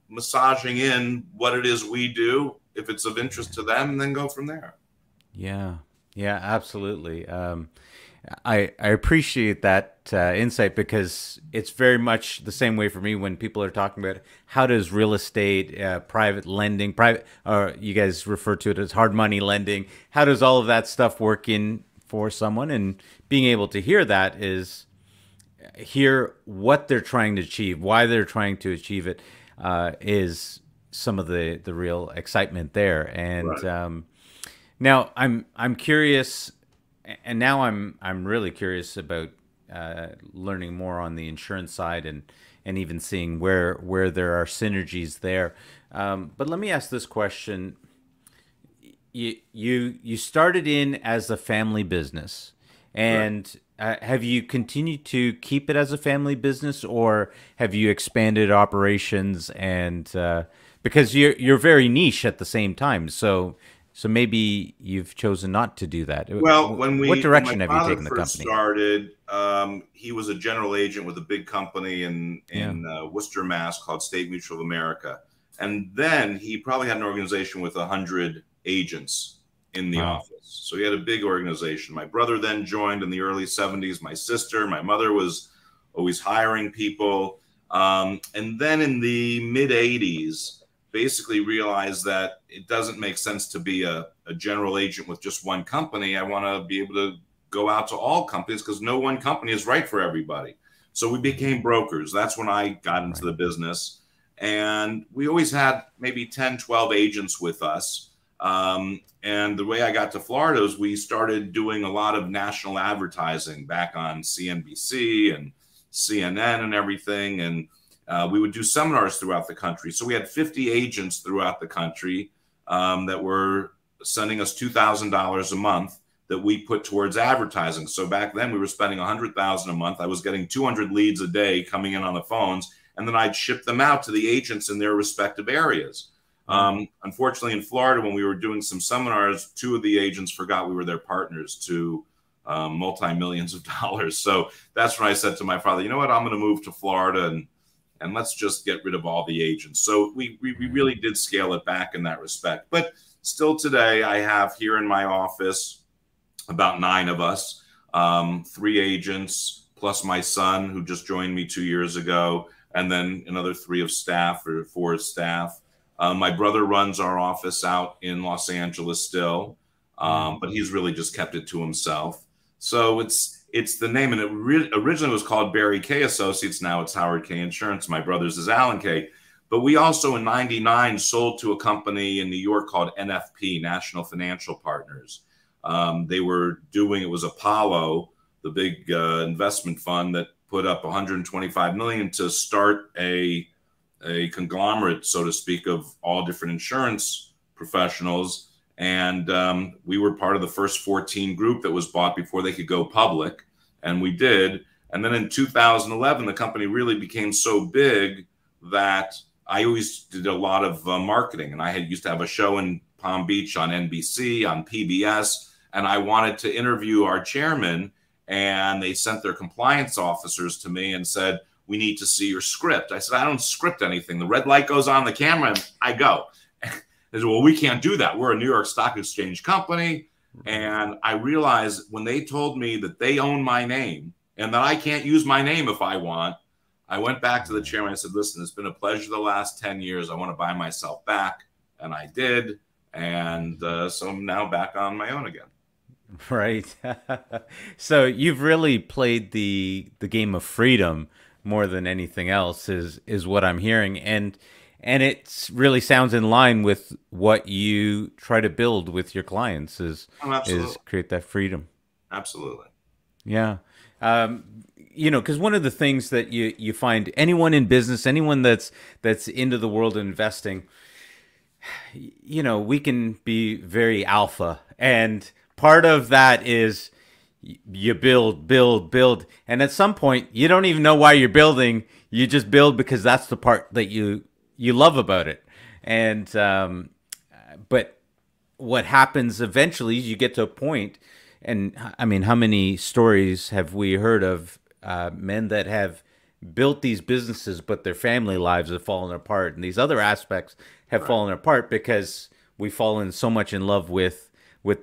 massaging in what it is we do, if it's of interest to them, and then go from there. Yeah, absolutely. I appreciate that insight, because it's very much the same way for me when people are talking about how does real estate, private lending, or you guys refer to it as hard money lending, how does all of that stuff work in for someone? And being able to hear that is hear what they're trying to achieve, why they're trying to achieve it, is some of the real excitement there. And now I'm curious. And now I'm really curious about learning more on the insurance side and even seeing where there are synergies there. But let me ask this question: you started in as a family business, and have you continued to keep it as a family business, or have you expanded operations? And because you're very niche at the same time, so maybe you've chosen not to do that. Well, what direction have you taken the company? Started, he was a general agent with a big company in Worcester, Mass, called State Mutual of America, and then he probably had an organization with 100 agents in the office. So he had a big organization. My brother then joined in the early 70s. My sister, my mother was always hiring people, and then in the mid 80s. Basically realized that it doesn't make sense to be a general agent with just one company. I want to be able to go out to all companies, because no one company is right for everybody. So we became brokers. That's when I got into the business. And we always had maybe 10, 12 agents with us. And the way I got to Florida is we started doing a lot of national advertising back on CNBC and CNN and everything. And we would do seminars throughout the country. So we had 50 agents throughout the country that were sending us $2,000 a month that we put towards advertising. So back then we were spending $100,000 a month. I was getting 200 leads a day coming in on the phones, and then I'd ship them out to the agents in their respective areas. Unfortunately, in Florida, when we were doing some seminars, 2 of the agents forgot we were their partners to multi-millions of dollars. So that's when I said to my father, you know what, I'm going to move to Florida and let's just get rid of all the agents. So we really did scale it back in that respect. But still today, I have here in my office about 9 of us, 3 agents, plus my son, who just joined me 2 years ago, and then another 3 of staff or 4 of staff. My brother runs our office out in Los Angeles still, but he's really just kept it to himself. So it's the name, and it originally was called Barry Kaye Associates. Now it's Howard Kaye Insurance. My brother's is Alan Kaye. But we also in '99 sold to a company in New York called NFP, National Financial Partners. They were doing, it was Apollo, the big investment fund that put up $125 million to start a conglomerate, so to speak, of all different insurance professionals. And we were part of the first 14 group that was bought before they could go public. And we did. And then in 2011, the company really became so big that I always did a lot of marketing. And I used to have a show in Palm Beach on NBC, on PBS. And I wanted to interview our chairman. And they sent their compliance officers to me and said, we need to see your script. I said, I don't script anything. The red light goes on the camera and I go. They said, well, we can't do that. We're a New York Stock Exchange company. And I realized when they told me that they own my name and that I can't use my name if I want, I went back to the chairman. I said, listen, it's been a pleasure the last 10 years. I want to buy myself back. And I did. And so I'm now back on my own again. Right. So you've really played the game of freedom more than anything else is what I'm hearing. And it really sounds in line with what you try to build with your clients is create that freedom. Absolutely. Yeah. Because one of the things that you find, anyone in business, anyone that's into the world of investing, we can be very alpha, and part of that is you build, and at some point you don't even know why you're building. You just build because that's the part that you love about it. And but what happens eventually is you get to a point, and I mean, how many stories have we heard of men that have built these businesses, but their family lives have fallen apart, and these other aspects have fallen apart because we've fallen so much in love with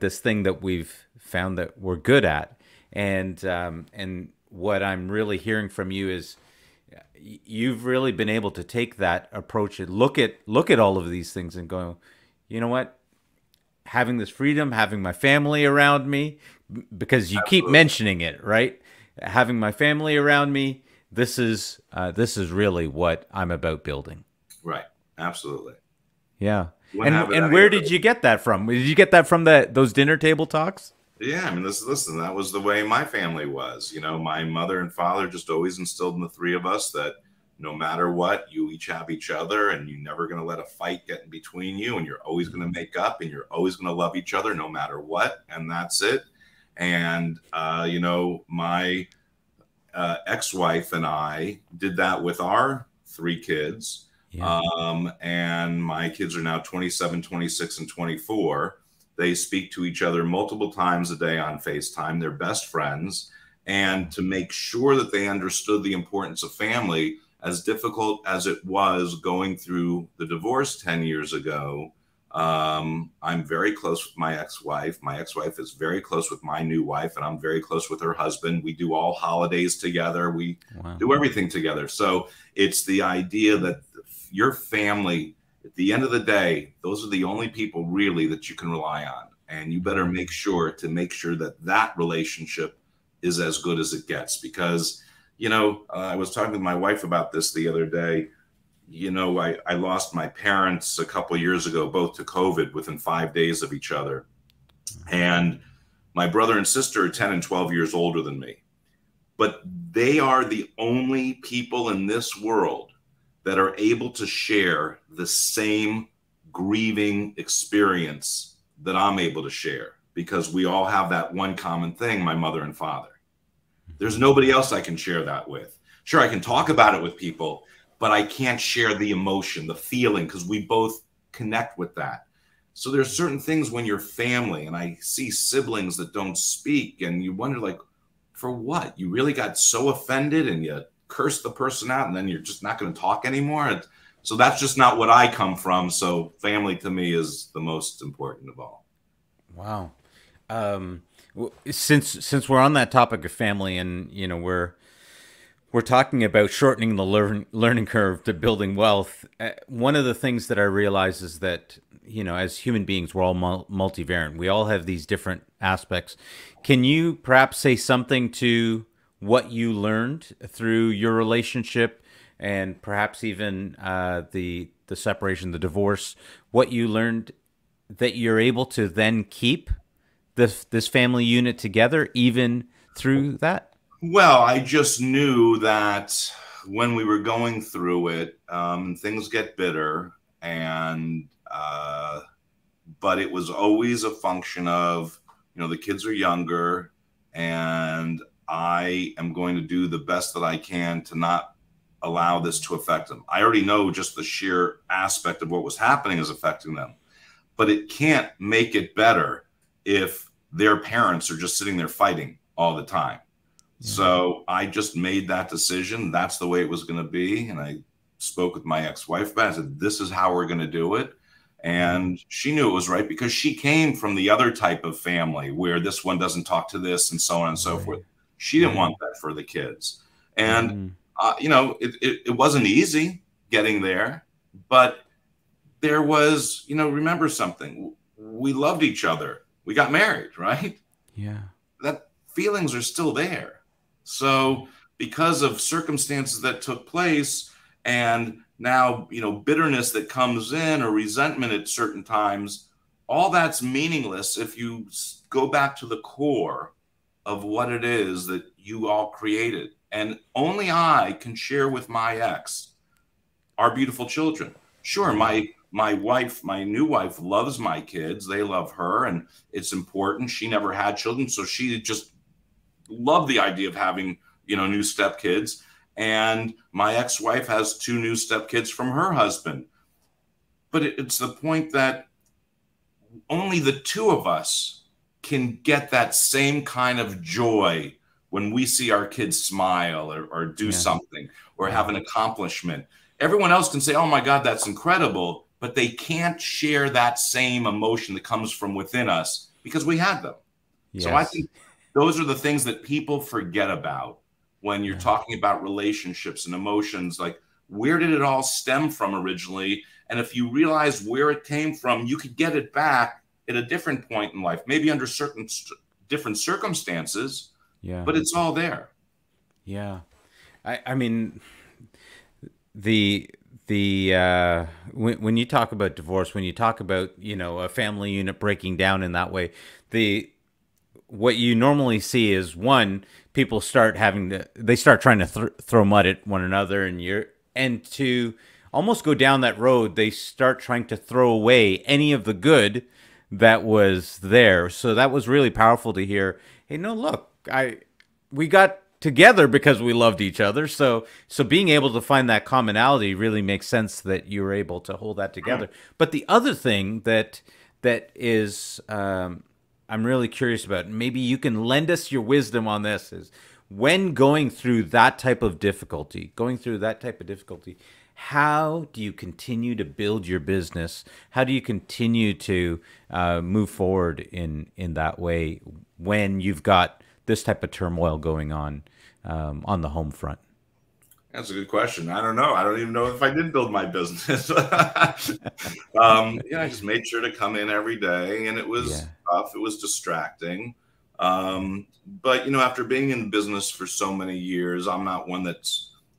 this thing that we've found that we're good at. And what I'm really hearing from you is you've really been able to take that approach and look at all of these things and go, you know what, having this freedom, having my family around me, because you keep mentioning it, right? Having my family around me, this is really what I'm about building. Right. Absolutely. Yeah. And where did you get that from? Did you get that from those dinner table talks? Yeah, I mean, listen, that was the way my family was. My mother and father just always instilled in the 3 of us that no matter what, you each have each other, and you're never going to let a fight get in between you, and you're always going to make up, and you're always going to love each other no matter what, and that's it. And, my ex-wife and I did that with our 3 kids. Yeah. And my kids are now 27, 26, and 24. They speak to each other multiple times a day on FaceTime. They're best friends. And to make sure that they understood the importance of family, as difficult as it was going through the divorce 10 years ago, I'm very close with my ex-wife. My ex-wife is very close with my new wife, and I'm very close with her husband. We do all holidays together. We do everything together. So it's the idea that your family, at the end of the day, those are the only people really that you can rely on. And you better make sure that relationship is as good as it gets. Because, I was talking to my wife about this the other day. I lost my parents a couple of years ago, both to COVID, within 5 days of each other. And my brother and sister are 10 and 12 years older than me. But they are the only people in this world that are able to share the same grieving experience that I'm able to share, because we all have that one common thing, my mother and father. There's nobody else I can share that with. Sure, I can talk about it with people, but I can't share the emotion, the feeling, because we both connect with that. So there's certain things when you're family, and I see siblings that don't speak, and you wonder, like, for what? You really got so offended and you curse the person out, and then you're just not going to talk anymore? So that's just not what I come from. So family to me is the most important of all. Wow. Since we're on that topic of family, and you know, we're talking about shortening the learning curve to building wealth, one of the things that I realize is that, you know, as human beings, we're all multivariant. We all have these different aspects. Can you perhaps say something to what you learned through your relationship, and perhaps even the separation, the divorce, what you learned that you're able to then keep this family unit together even through that? Well, I just knew that when we were going through it, things get bitter, and but it was always a function of, you know, the kids are younger, and I am going to do the best that I can to not allow this to affect them. I already know just the sheer aspect of what was happening is affecting them, but it can't make it better if their parents are just sitting there fighting all the time. Yeah. So I just made that decision. That's the way it was going to be. And I spoke with my ex-wife about it. I said, this is how we're going to do it. And she knew it was right, because she came from the other type of family where this one doesn't talk to this and so on and so forth. She didn't want that for the kids. And, you know, it wasn't easy getting there, but there was, you know, remember something. We loved each other. We got married, right? Yeah. That feelings are still there. So because of circumstances that took place, and now, you know, bitterness that comes in, or resentment at certain times, all that's meaningless if you go back to the core of what it is that you all created. And only I can share with my ex our beautiful children. Sure, my wife, my new wife, loves my kids. They love her, and it's important. She never had children, so she just loved the idea of having, you know, new stepkids. And my ex-wife has 2 new stepkids from her husband. But it's the point that only the 2 of us can get that same kind of joy when we see our kids smile, or do something, or have an accomplishment. Everyone else can say, oh my God, that's incredible, but they can't share that same emotion that comes from within us, because we had them. Yes. So I think those are the things that people forget about when you're talking about relationships and emotions. Like, where did it all stem from originally? And if you realize where it came from, you could get it back at a different point in life, maybe under certain different circumstances. Yeah. But it's all there. Yeah. I mean, when you talk about divorce, when you talk about, you know, a family unit breaking down in that way, what you normally see is, one, people start trying to throw mud at one another, and to almost go down that road, they start trying to throw away any of the good that was there. So that was really powerful to hear. Hey, no, look, we got together because we loved each other. So being able to find that commonality really makes sense that you were able to hold that together. But the other thing that is, I'm really curious about, maybe you can lend us your wisdom on this, is when going through that type of difficulty, how do you continue to build your business? How do you continue to move forward in that way when you've got this type of turmoil going on the home front? That's a good question. I don't know. I don't even know if I did build my business. I just made sure to come in every day, and it was tough. It was distracting. But, you know, after being in business for so many years, I'm not one that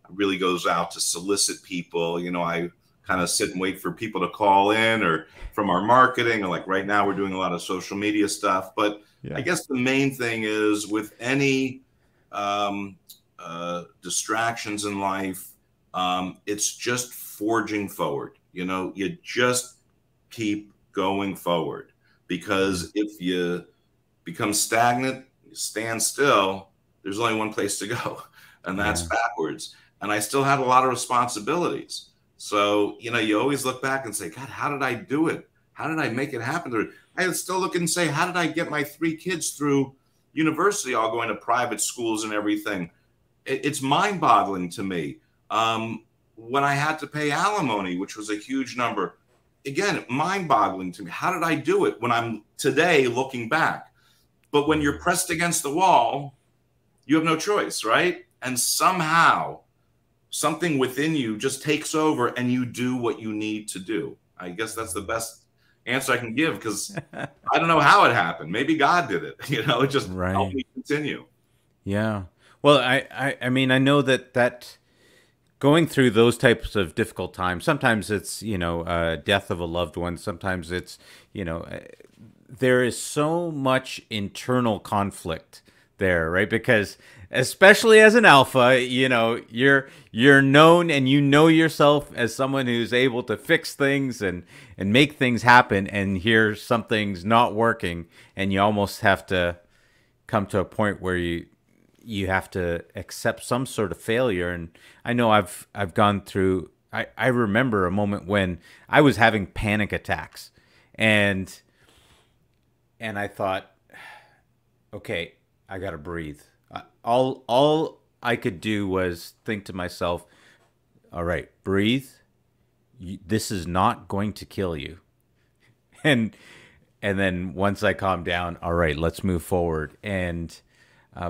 really goes out to solicit people. You know, I kind of sit and wait for people to call in, or from our marketing, or like right now we're doing a lot of social media stuff. But I guess the main thing is, with any distractions in life, It's just forging forward. You know, you just keep going forward, because if you become stagnant, you stand still, there's only one place to go, and that's backwards. And I still had a lot of responsibilities. So, you know, you always look back and say, God, how did I do it? How did I make it happen? I would still look and say, how did I get my 3 kids through university, all going to private schools and everything? It's mind-boggling to me. When I had to pay alimony, which was a huge number, again, mind-boggling to me. How did I do it when I'm today looking back? But when you're pressed against the wall, you have no choice, right? And somehow something within you just takes over and you do what you need to do. I guess that's the best answer I can give, because I don't know how it happened. Maybe God did it. You know, it just helped me continue. Yeah. Well, I mean, I know that going through those types of difficult times, sometimes it's, you know, death of a loved one. Sometimes it's, you know, there is so much internal conflict there, right? Because especially as an alpha, you know, you're known, and you know yourself as someone who's able to fix things and make things happen. And here something's not working, and you almost have to come to a point where you have to accept some sort of failure. And I know I've gone through, I remember a moment when I was having panic attacks, and I thought, okay, I got to breathe. All I could do was think to myself, all right, breathe. This is not going to kill you. And then once I calmed down, all right, let's move forward. And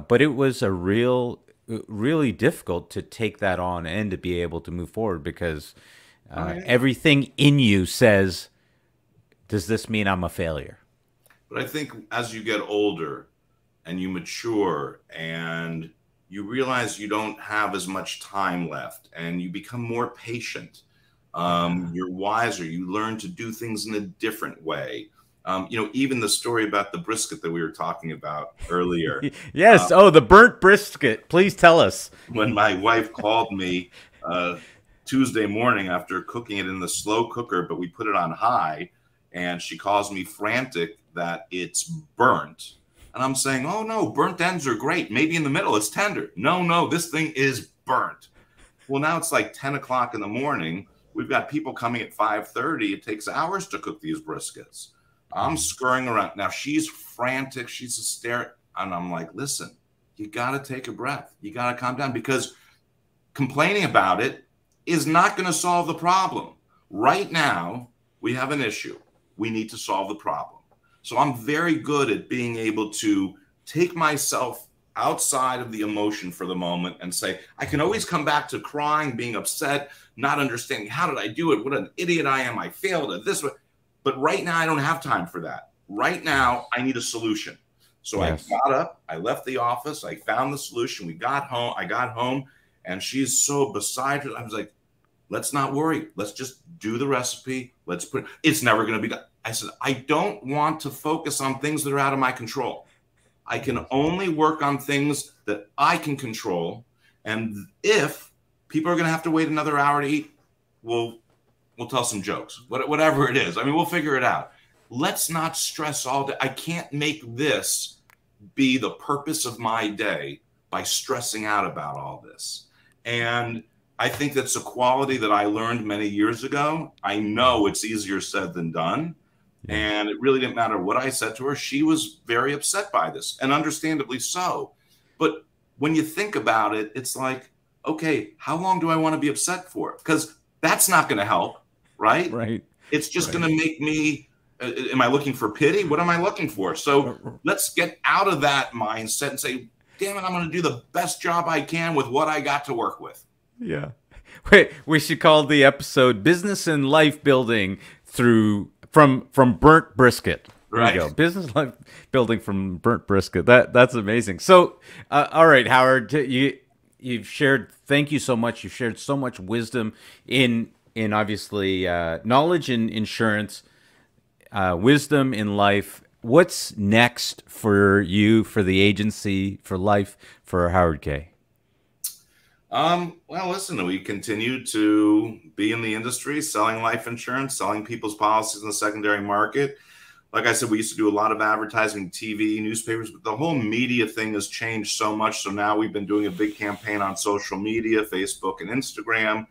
but it was really difficult to take that on and to be able to move forward, because everything in you says, does this mean I'm a failure? But I think as you get older and you mature and you realize you don't have as much time left and you become more patient, you're wiser, you learn to do things in a different way. You know, even the story about the brisket that we were talking about earlier. Yes. The burnt brisket. Please tell us. When my wife called me Tuesday morning after cooking it in the slow cooker, but we put it on high, and she calls me frantic that it's burnt. And I'm saying, oh, no, burnt ends are great. Maybe in the middle it's tender. No, this thing is burnt. Well, now it's like 10 o'clock in the morning. We've got people coming at 5:30. It takes hours to cook these briskets. I'm scurrying around. Now she's frantic. She's hysterical. And I'm like, listen, you got to take a breath. You got to calm down, because complaining about it is not going to solve the problem. Right now, we have an issue. We need to solve the problem. So I'm very good at being able to take myself outside of the emotion for the moment and say, I can always come back to crying, being upset, not understanding, how did I do it? What an idiot I am. I failed at this. But right now, I don't have time for that. Right now, I need a solution. So I got up, I left the office, I found the solution. We got home. I got home, and she's so beside her. I was like, let's not worry. Let's just do the recipe. Let's put it. It's never going to be done. I said, I don't want to focus on things that are out of my control. I can only work on things that I can control. And if people are going to have to wait another hour to eat, we'll tell some jokes, whatever it is. I mean, we'll figure it out. Let's not stress all day. I can't make this be the purpose of my day by stressing out about all this. And I think that's a quality that I learned many years ago. I know it's easier said than done. And it really didn't matter what I said to her. She was very upset by this, and understandably so. But when you think about it, it's like, okay, how long do I want to be upset for? Because that's not going to help, right? Right. It's just going to make me, am I looking for pity? What am I looking for? So let's get out of that mindset and say, damn it, I'm going to do the best job I can with what I got to work with. Yeah. Wait, we should call the episode Business and Life Building from Burnt Brisket. There Right. you go. Business life building from burnt brisket. That's amazing. So, all right, Howard, you've shared. Thank you so much. You've shared so much wisdom in obviously knowledge in insurance, wisdom in life. What's next for you, for the agency, for life, for Howard Kaye? Well, listen, we continue to be in the industry, selling life insurance, selling people's policies in the secondary market. Like I said, we used to do a lot of advertising, TV, newspapers, but the whole media thing has changed so much. So now we've been doing a big campaign on social media, Facebook and Instagram.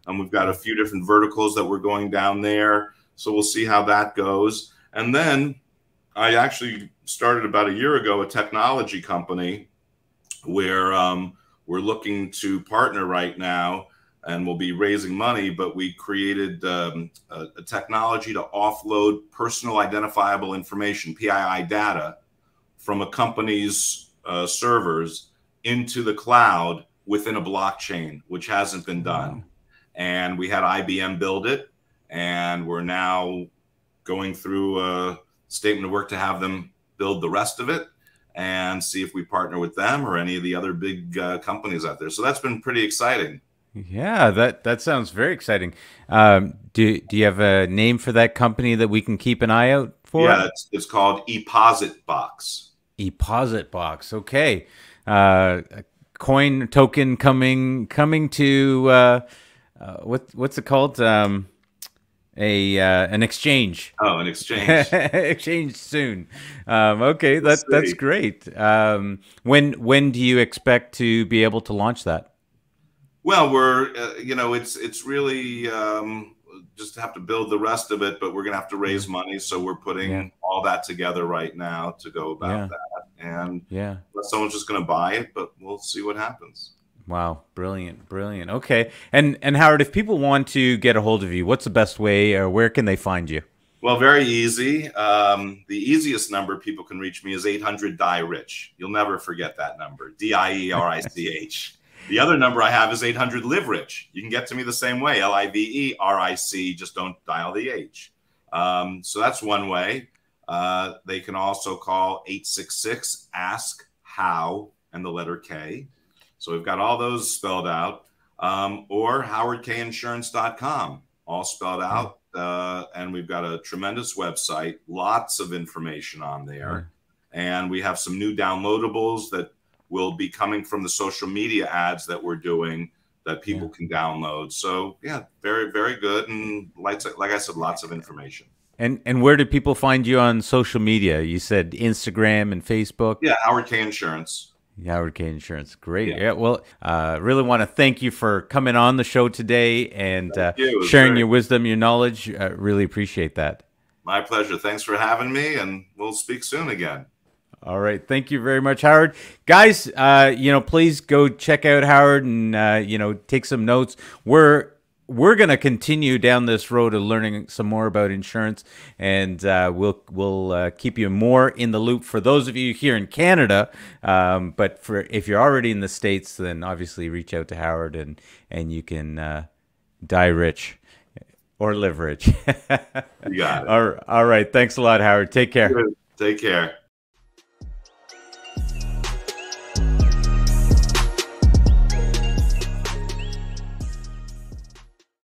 And we've got a few different verticals that we're going down there. So we'll see how that goes. And then I actually started about a year ago a technology company where we're looking to partner right now, and we'll be raising money, but we created a technology to offload personal identifiable information, PII data, from a company's servers into the cloud within a blockchain, which hasn't been done. Wow. And we had IBM build it, and we're now going through a statement of work to have them build the rest of it and see if we partner with them or any of the other big companies out there. So that's been pretty exciting. Yeah, that sounds very exciting. Do you have a name for that company that we can keep an eye out for? Yeah, it's called Eposit Box. Eposit Box. Okay. Coin token coming to what's it called? An exchange. Oh, an exchange. Exchange soon. Okay, that's great. When do you expect to be able to launch that? Well, we're it's really just have to build the rest of it, but we're gonna have to raise money, so we're putting all that together right now to go about that. And someone's just gonna buy it, but we'll see what happens. Wow, brilliant. Okay, and Howard, if people want to get a hold of you, what's the best way, or where can they find you? Well, very easy. The easiest number people can reach me is 800-DIE-RICH. You'll never forget that number, DIERICH. The other number I have is 800-LIVE-RICH. You can get to me the same way, LIVERIC, just don't dial the H. So that's one way. They can also call 866-ASK-HOW and the letter K. So we've got all those spelled out, or howardkayinsurance.com, all spelled out. And we've got a tremendous website, lots of information on there. And we have some new downloadables that will be coming from the social media ads that we're doing that people can download. So yeah, very, very good. And like I said, lots of information. And where do people find you on social media? You said Instagram and Facebook? Yeah, Howard Kaye Insurance. Howard Kaye Insurance. Great. Yeah. Well, really want to thank you for coming on the show today and sharing your wisdom, your knowledge. Really appreciate that. My pleasure. Thanks for having me, and we'll speak soon again. All right. Thank you very much, Howard. Guys, please go check out Howard and, take some notes. We're going to continue down this road of learning some more about insurance, and we'll keep you more in the loop for those of you here in Canada. But if you're already in the States, then obviously reach out to Howard and you can die rich or live rich. You got it. All right. Thanks a lot, Howard. Take care. Take care.